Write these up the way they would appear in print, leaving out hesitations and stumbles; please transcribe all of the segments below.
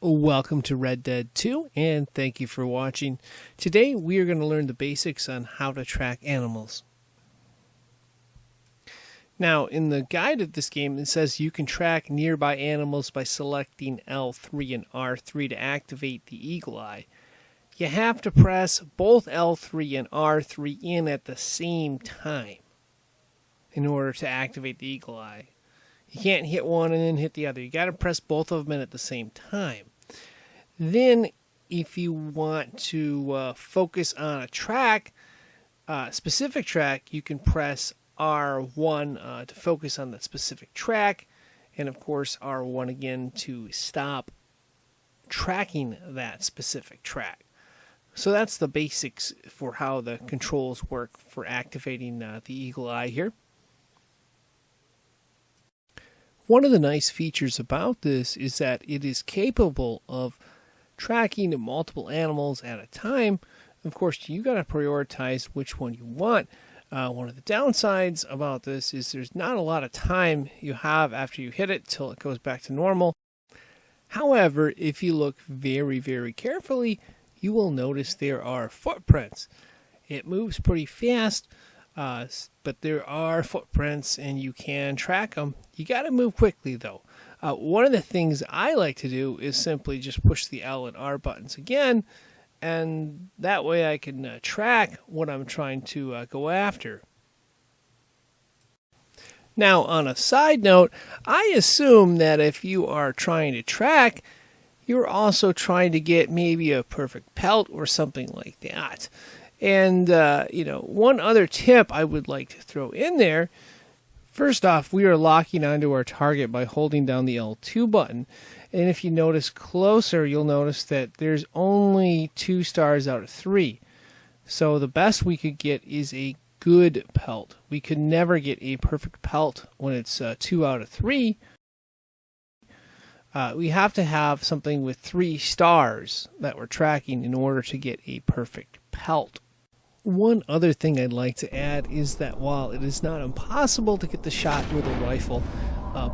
Welcome to Red Dead 2 and thank you for watching. Today we are going to learn the basics on how to track animals. Now in the guide of this game it says you can track nearby animals by selecting L3 and R3 to activate the eagle eye. You have to press both L3 and R3 in at the same time in order to activate the eagle eye. You can't hit one and then hit the other. You got to press both of them in at the same time. Then, if you want to focus on a track, specific track, you can press R1 to focus on that specific track, and of course R1 again to stop tracking that specific track. So that's the basics for how the controls work for activating the eagle eye here. One of the nice features about this is that it is capable of tracking multiple animals at a time. Of course, you got to prioritize which one you want. One of the downsides about this is there's not a lot of time you have after you hit it till it goes back to normal. However, if you look very, very carefully, you will notice there are footprints. It moves pretty fast, but there are footprints and you can track them. You got to move quickly though. One of the things I like to do is simply just push the L and R buttons again, and that way I can track what I'm trying to go after. Now, on a side note, I assume that if you are trying to track, you're also trying to get maybe a perfect pelt or something like that. And, one other tip I would like to throw in there. First off, we are locking onto our target by holding down the L2 button. And if you notice closer, you'll notice that there's only 2 stars out of 3. So the best we could get is a good pelt. We could never get a perfect pelt when it's 2 out of 3. We have to have something with 3 stars that we're tracking in order to get a perfect pelt. One other thing I'd like to add is that while it is not impossible to get the shot with a rifle,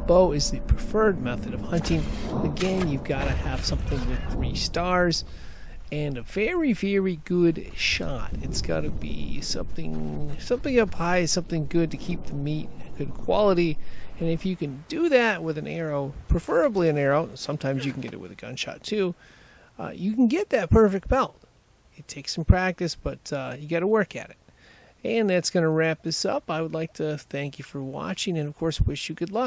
bow is the preferred method of hunting. Again, you've got to have something with 3 stars and a very, very good shot. It's got to be something up high, something good to keep the meat good quality. And if you can do that with an arrow, preferably an arrow, sometimes you can get it with a gunshot too, you can get that perfect pelt. It takes some practice, but you got to work at it. And that's going to wrap this up. I would like to thank you for watching and, of course, wish you good luck.